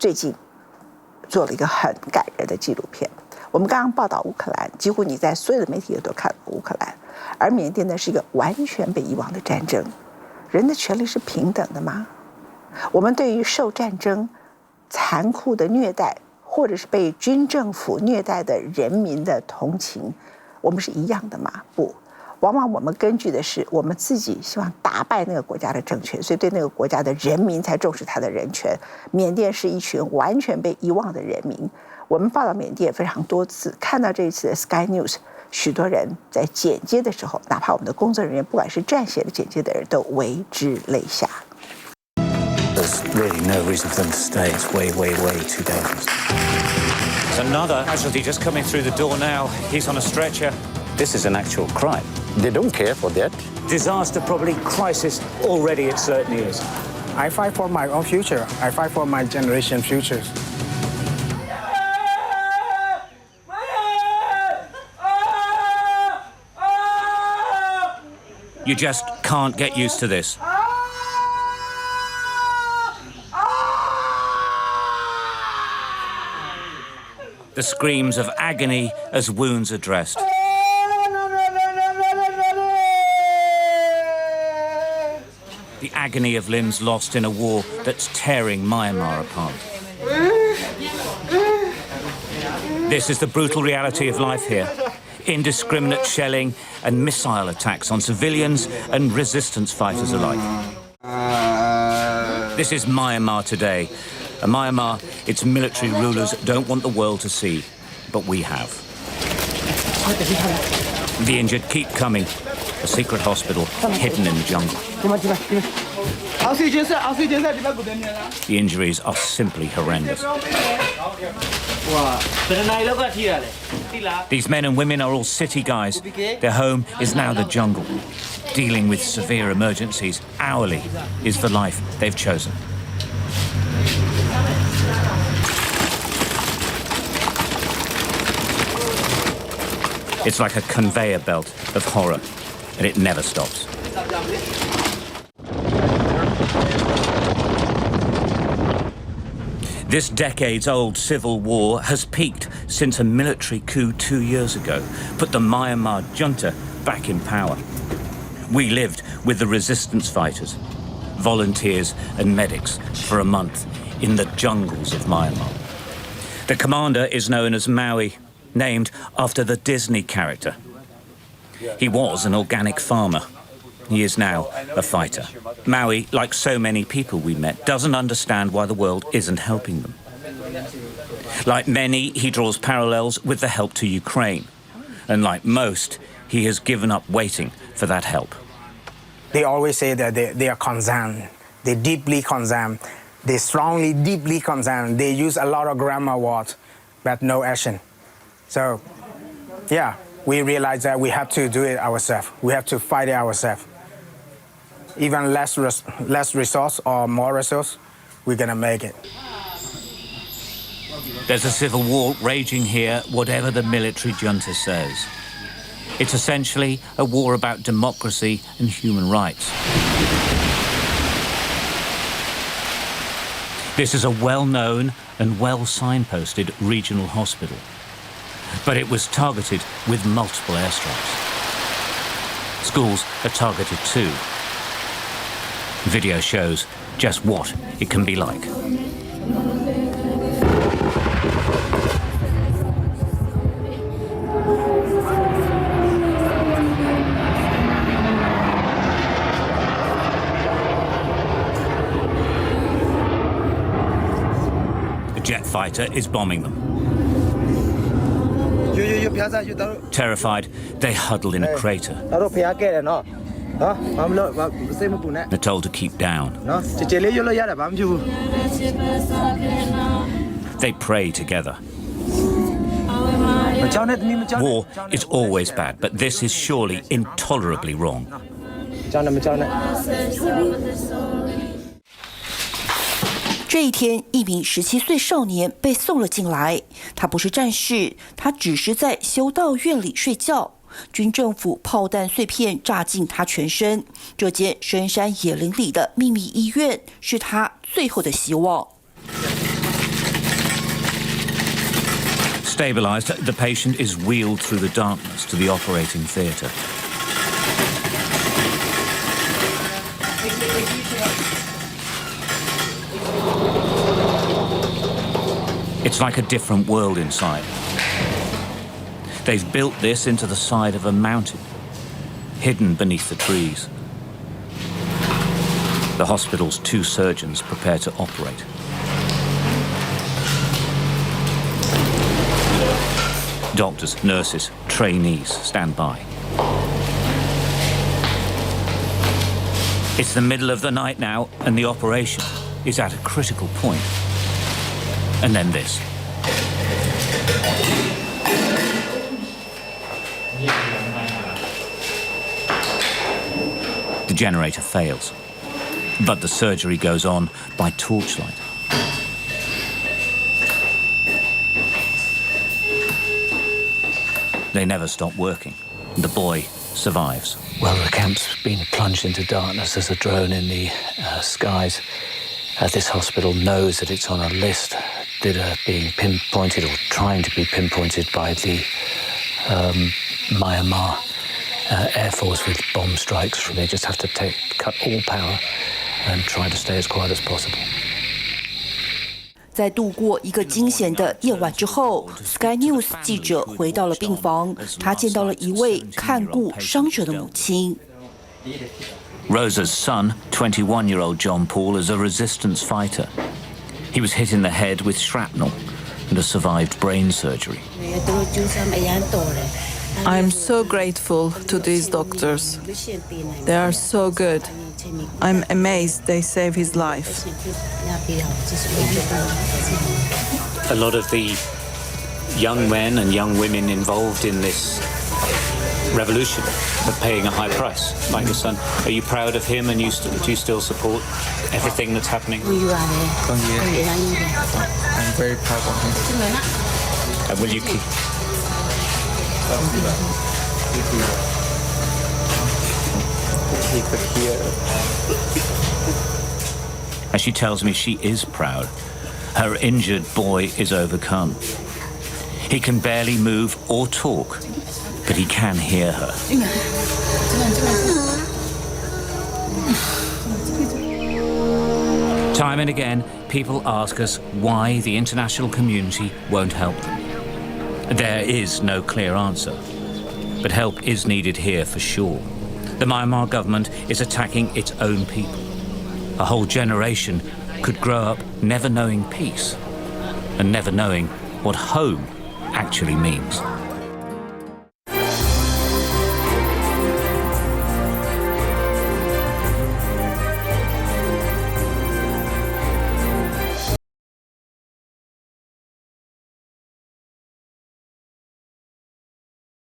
最近做了一个很感人的纪录片。我们刚刚报道乌克兰，几乎你在所有的媒体都看过乌克兰，而缅甸呢是一个完全被遗忘的战争。人的权利是平等的吗？我们对于受战争残酷的虐待，或者是被军政府虐待的人民的同情，我们是一样的吗？不，往往我们根据的是我们自己希望打败那个国家的政权，所以对那个国家的人民才重视他的人权。缅甸是一群完全被遗忘的人民。我们报道缅甸非常多次，看到这一次的 SkyNews， 许多人在剪接的时候，哪怕我们的工作人员，不管是撰写的、剪接的人，都为之泪下。There's really no reason for them to stay. It's way, way, way too dangerous. There's another casualty just coming through the door now. He's on a stretcher. This is an actual crime. They don't care for that. Disaster, probably crisis. Already it certainly is. I fight for my own future. I fight for my generation's futures. You just can't get used to this. The screams of agony as wounds are dressed. The agony of limbs lost in a war that's tearing Myanmar apart. This is the brutal reality of life here. Indiscriminate shelling and missile attacks on civilians and resistance fighters alike. This is Myanmar today. A Myanmar its military rulers don't want the world to see, but we have. The injured keep coming. A secret hospital hidden in the jungle. The injuries are simply horrendous. These men and women are all city guys. Their home is now the jungle. Dealing with severe emergencies hourly is the life they've chosen. It's like a conveyor belt of horror, and it never stops. This decades-old civil war has peaked since a military coup 2 years ago put the Myanmar junta back in power. We lived with the resistance fighters, volunteers and medics for a month in the jungles of Myanmar. The commander is known as Maui, named after the Disney character. He was an organic farmer. He is now a fighter. Maui, like so many people we met, doesn't understand why the world isn't helping them. Like many, he draws parallels with the help to Ukraine. And like most, he has given up waiting for that help. They always say that they are concerned. They're deeply concerned. They strongly, deeply concerned. They use a lot of grammar words, but no action. So, yeah, we realize that we have to do it ourselves. We have to fight it ourselves. Even less resource or more resource, we're gonna make it. There's a civil war raging here, whatever the military junta says. It's essentially a war about democracy and human rights. This is a well-known and well-signposted regional hospital. But it was targeted with multiple airstrikes. Schools are targeted too. Video shows just what it can be like. A jet fighter is bombing them. Terrified, they huddle in a crater. They're told to keep down. They pray together. War is always bad, but this is surely intolerably wrong. 这一天，一名17岁少年被送了进来。他不是战士，他只是在修道院里睡觉。军政府炮弹碎片炸进他全身。这间深山野林里的秘密医院是他最后的希望。Stabilized, the patient is wheeled through the darkness to the operating theatre. It's like a different world inside. They've built this into the side of a mountain, hidden beneath the trees. The hospital's 2 surgeons prepare to operate. Doctors, nurses, trainees stand by. It's the middle of the night now, and the operation is at a critical point. And then this. The generator fails, but the surgery goes on by torchlight. They never stop working. The boy survives. Well, the camp's been plunged into darkness. There's a drone in the skies. This hospital knows that it's on a list that are being pinpointed or trying to be pinpointed by the Myanmar Air Force with bomb strikes. They just have to cut all power and try to stay as quiet as possible. 在度过一个惊险的夜晚之后 ，SkyNews 记者回到了病房，他见到了一位看顾伤者的母亲。Rosa's son, 21-year-old John Paul, is a resistance fighter. He was hit in the head with shrapnel and has survived brain surgery. I am so grateful to these doctors. They are so good. I'm amazed they saved his life. A lot of the young men and young women involved in this revolution are paying a high price, like your son. Are you proud of him, and do you still support everything that's happening? I'm very proud of him. And will you keep... He could hear. As she tells me, she is proud. Her injured boy is overcome. He can barely move or talk, but he can hear her. Time and again, people ask us why the international community won't help them. There is no clear answer, but help is needed here for sure. The Myanmar government is attacking its own people. A whole generation could grow up never knowing peace and never knowing what home actually means.